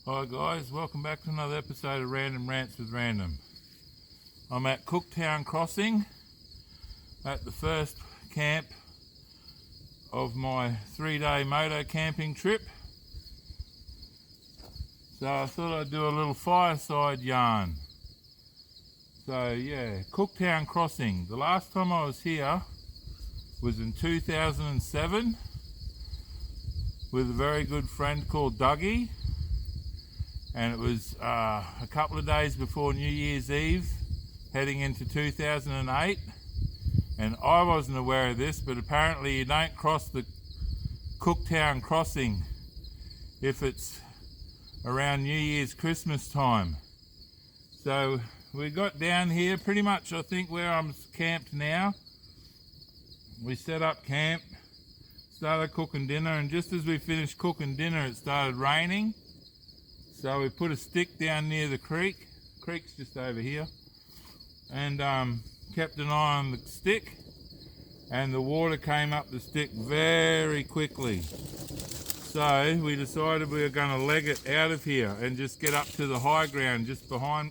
Hi guys, welcome back to another episode of Random Rants with Random. I'm at Cooktown Crossing at the first camp of my 3-day moto camping trip. So I thought I'd do a little fireside yarn. So yeah, Cooktown Crossing. The last time I was here was in 2007 with a very good friend called Dougie. And it was a couple of days before New Year's Eve, heading into 2008. And I wasn't aware of this, but apparently you don't cross the Cooktown Crossing if it's around New Year's, Christmas time. So we got down here, pretty much I think where I'm camped now. We set up camp, started cooking dinner, and just as we finished cooking dinner it started raining. So we put a stick down near the creek. The creek's just over here. And kept an eye on the stick. And the water came up the stick very quickly. So we decided we were going to leg it out of here and just get up to the high ground just behind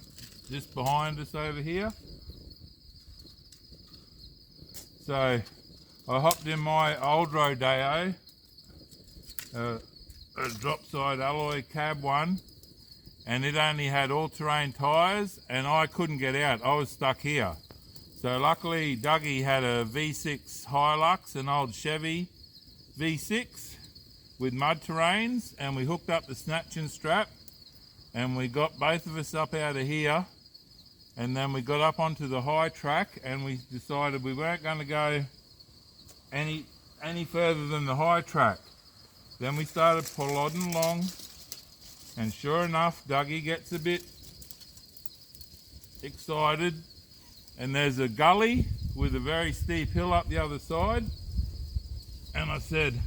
us over here. So I hopped in my old Rodeo, a drop side alloy cab one. And it only had all-terrain tyres, and I couldn't get out. I was stuck here. So luckily Dougie had a V6 Hilux, an old Chevy V6 with mud terrains, and we hooked up the snatching strap and we got both of us up out of here, and then we got up onto the high track and we decided we weren't going to go any further than the high track. Then we started plodding along. And sure enough, Dougie gets a bit excited, and there's a gully with a very steep hill up the other side. And I said,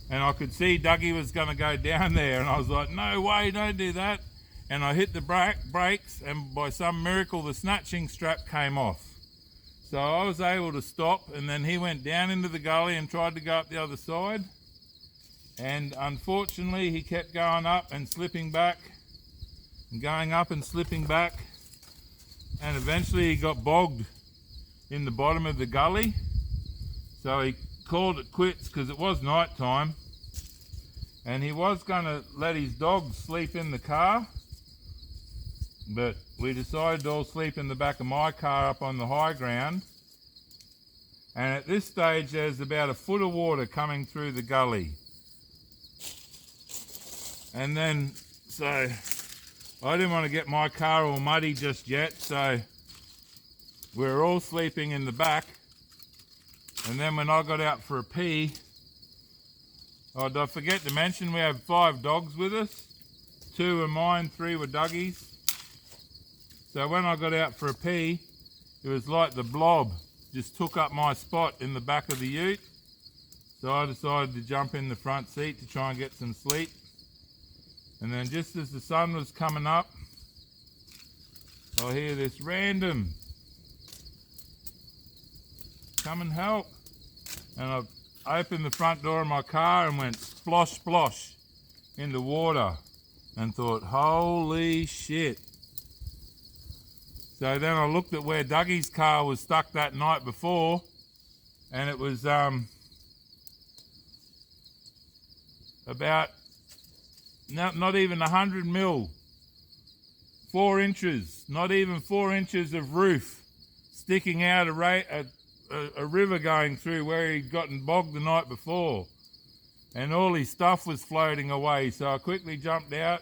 and I could see Dougie was going to go down there, and I was like, no way, don't do that. And I hit the brakes, and by some miracle the snatching strap came off. So I was able to stop, and then he went down into the gully and tried to go up the other side. And unfortunately he kept going up and slipping back and going up and slipping back, and eventually he got bogged in the bottom of the gully. So he called it quits because it was night time, and he was going to let his dogs sleep in the car, but we decided to all sleep in the back of my car up on the high ground. And at this stage there's about a foot of water coming through the gully. And then, so I didn't want to get my car all muddy just yet, so we were all sleeping in the back. And then when I got out for a pee, oh, did I forget to mention we have 5 dogs with us. 2 were mine, 3 were Dougie's. So when I got out for a pee, it was like the blob just took up my spot in the back of the ute. So I decided to jump in the front seat to try and get some sleep. And then just as the sun was coming up, I hear this random, come and help. And I opened the front door of my car and went splosh splosh in the water and thought, holy shit. So then I looked at where Dougie's car was stuck that night before, and it was about not even 100 mil, 4 inches, not even 4 inches of roof sticking out a river going through where he'd gotten bogged the night before, and all his stuff was floating away. So I quickly jumped out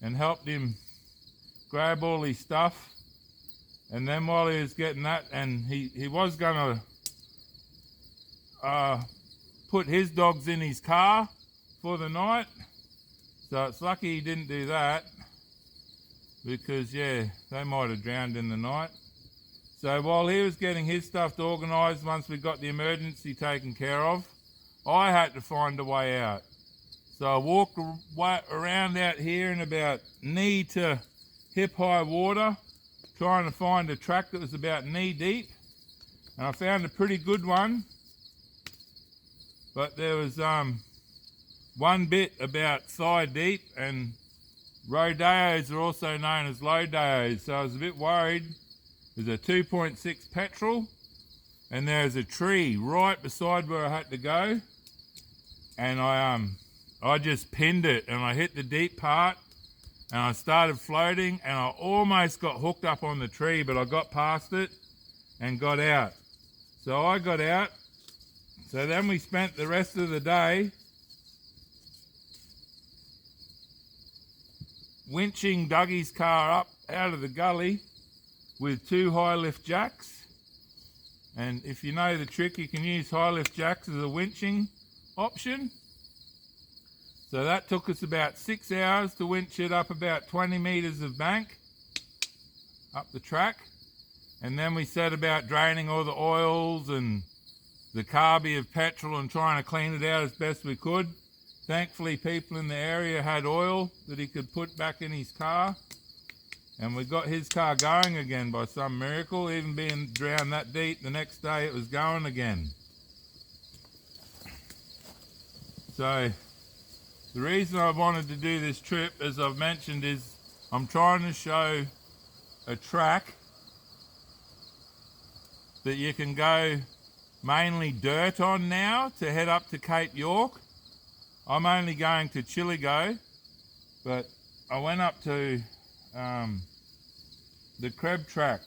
and helped him grab all his stuff. And then while he was getting that, and he was going to put his dogs in his car for the night. So it's lucky he didn't do that, because yeah, they might have drowned in the night. So while he was getting his stuff organised, once we got the emergency taken care of, I had to find a way out. So I walked around out here in about knee to hip high water, trying to find a track that was about knee deep. And I found a pretty good one, but there was one bit about thigh deep, and rodeos are also known as low deos, so I was a bit worried. There's a 2.6 petrol, and there's a tree right beside where I had to go, and I just pinned it, and I hit the deep part, and I started floating, and I almost got hooked up on the tree, but I got past it and got out. So I got out. So then we spent the rest of the day winching Dougie's car up out of the gully with 2 high lift jacks. And if you know the trick, you can use high lift jacks as a winching option. So that took us about 6 hours to winch it up about 20 metres of bank up the track. And then we set about draining all the oils and the carby of petrol and trying to clean it out as best we could. Thankfully, people in the area had oil that he could put back in his car. And we got his car going again by some miracle. Even being drowned that deep, the next day it was going again. So the reason I wanted to do this trip, as I've mentioned, is I'm trying to show a track that you can go mainly dirt on now to head up to Cape York. I'm only going to Chillago, but I went up to the Creb track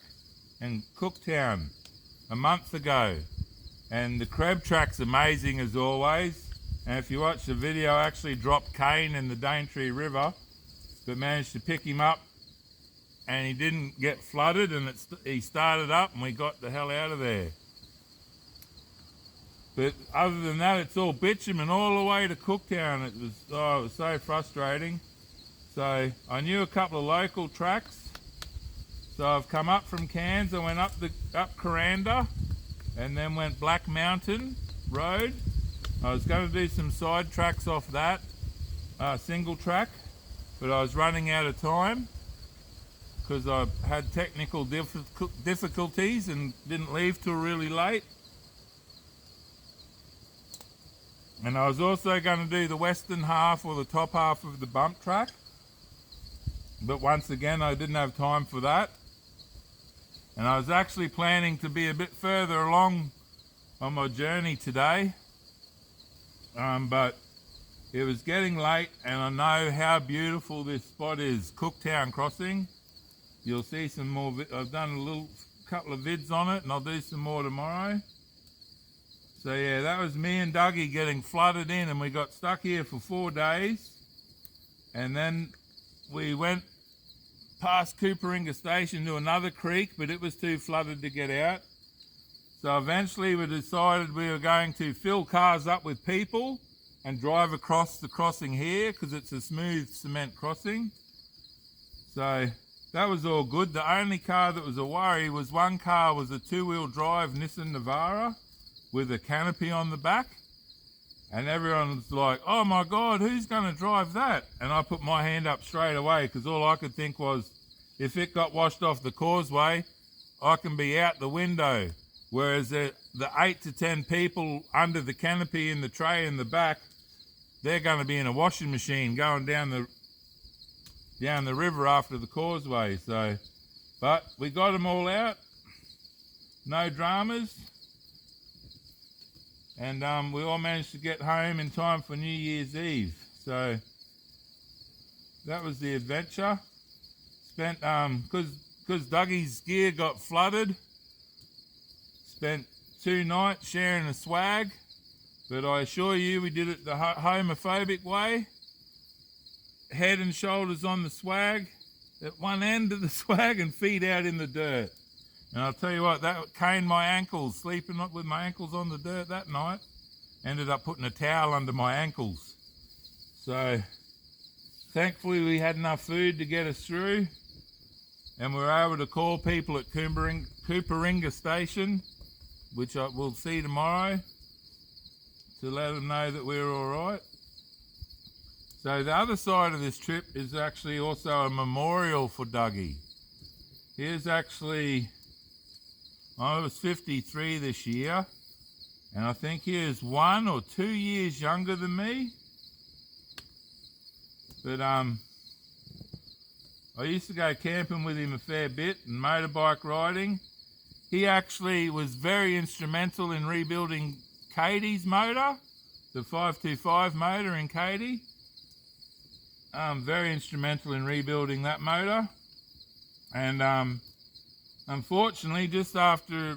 in Cooktown a month ago, and the Creb track's amazing as always. And if you watch the video, I actually dropped Kane in the Daintree River, but managed to pick him up, and he didn't get flooded, and he started up, and we got the hell out of there. But other than that, it's all bitumen all the way to Cooktown. It was so frustrating. So I knew a couple of local tracks. So I've come up from Cairns. I went up Coranda, and then went Black Mountain Road. I was going to do some side tracks off that single track, but I was running out of time because I had technical difficulties and didn't leave till really late. And I was also going to do the western half or the top half of the bump track, but once again I didn't have time for that. And I was actually planning to be a bit further along on my journey today, but it was getting late, and I know how beautiful this spot is, Cooktown Crossing. You'll see some more, I've done a couple of vids on it, and I'll do some more tomorrow. So yeah, that was me and Dougie getting flooded in, and we got stuck here for 4 days. And then we went past Cooperinga Station to another creek, but it was too flooded to get out. So eventually we decided we were going to fill cars up with people and drive across the crossing here, because it's a smooth cement crossing. So that was all good. The only car that was a worry was one car was a 2-wheel drive Nissan Navara with a canopy on the back. And everyone was like, oh my God, who's going to drive that? And I put my hand up straight away, because all I could think was, if it got washed off the causeway, I can be out the window. Whereas the 8 to 10 people under the canopy in the tray in the back, they're going to be in a washing machine going down the river after the causeway. So, but we got them all out, no dramas, and we all managed to get home in time for New Year's Eve. So that was the adventure. Spent because Dougie's gear got flooded. Spent 2 nights sharing a swag, but I assure you we did it the homophobic way. Head and shoulders on the swag, at one end of the swag, and feet out in the dirt. And I'll tell you what, that caned my ankles, sleeping with my ankles on the dirt that night. Ended up putting a towel under my ankles. So thankfully we had enough food to get us through, and we were able to call people at Cooperinga Station, which I will see tomorrow, to let them know that we're all right. So the other side of this trip is actually also a memorial for Dougie. Here's actually, I was 53 this year, and I think he is 1 or 2 years younger than me. But I used to go camping with him a fair bit and motorbike riding. He actually was very instrumental in rebuilding Katie's motor, the 525 motor in Katie. Very instrumental in rebuilding that motor. And unfortunately, just after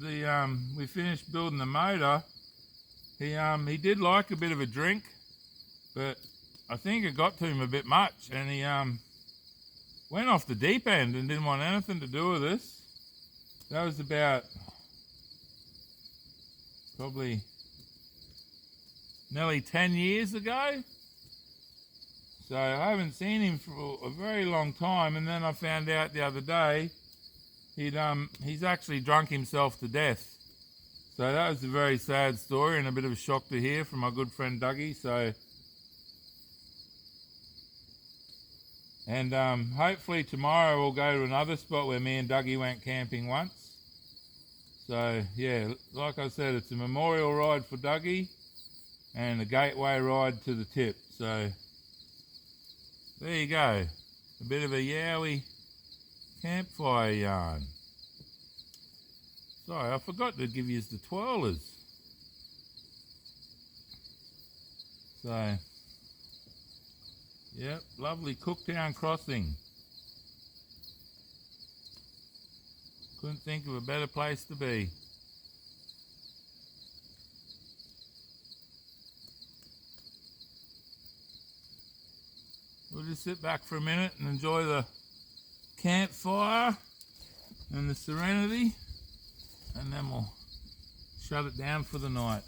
we finished building the motor, he did like a bit of a drink, but I think it got to him a bit much, and he went off the deep end and didn't want anything to do with us. That was about probably nearly 10 years ago. So I haven't seen him for a very long time, and then I found out the other day he's actually drunk himself to death. So that was a very sad story and a bit of a shock to hear from my good friend Dougie. And hopefully tomorrow we'll go to another spot where me and Dougie went camping once. So yeah, like I said, it's a memorial ride for Dougie and a gateway ride to the tip. So there you go, a bit of a Yowie campfire yarn. Sorry, I forgot to give you the twirlers. So, yep, lovely Cooktown crossing. Couldn't think of a better place to be. We'll just sit back for a minute and enjoy the campfire and the serenity, and then we'll shut it down for the night.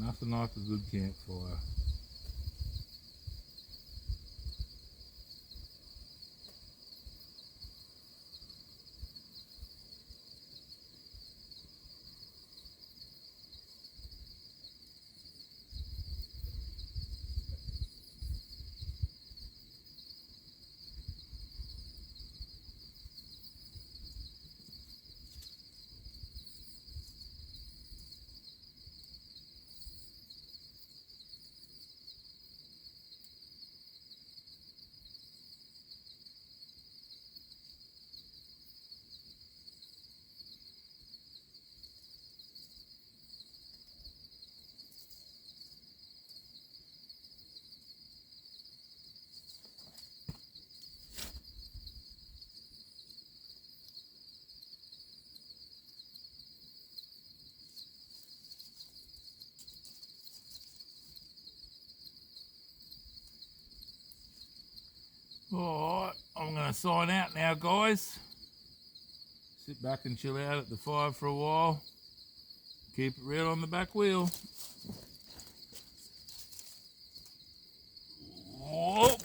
Nothing like a good campfire. Alright, I'm going to sign out now, guys. Sit back and chill out at the fire for a while. Keep it real on the back wheel. Whoa.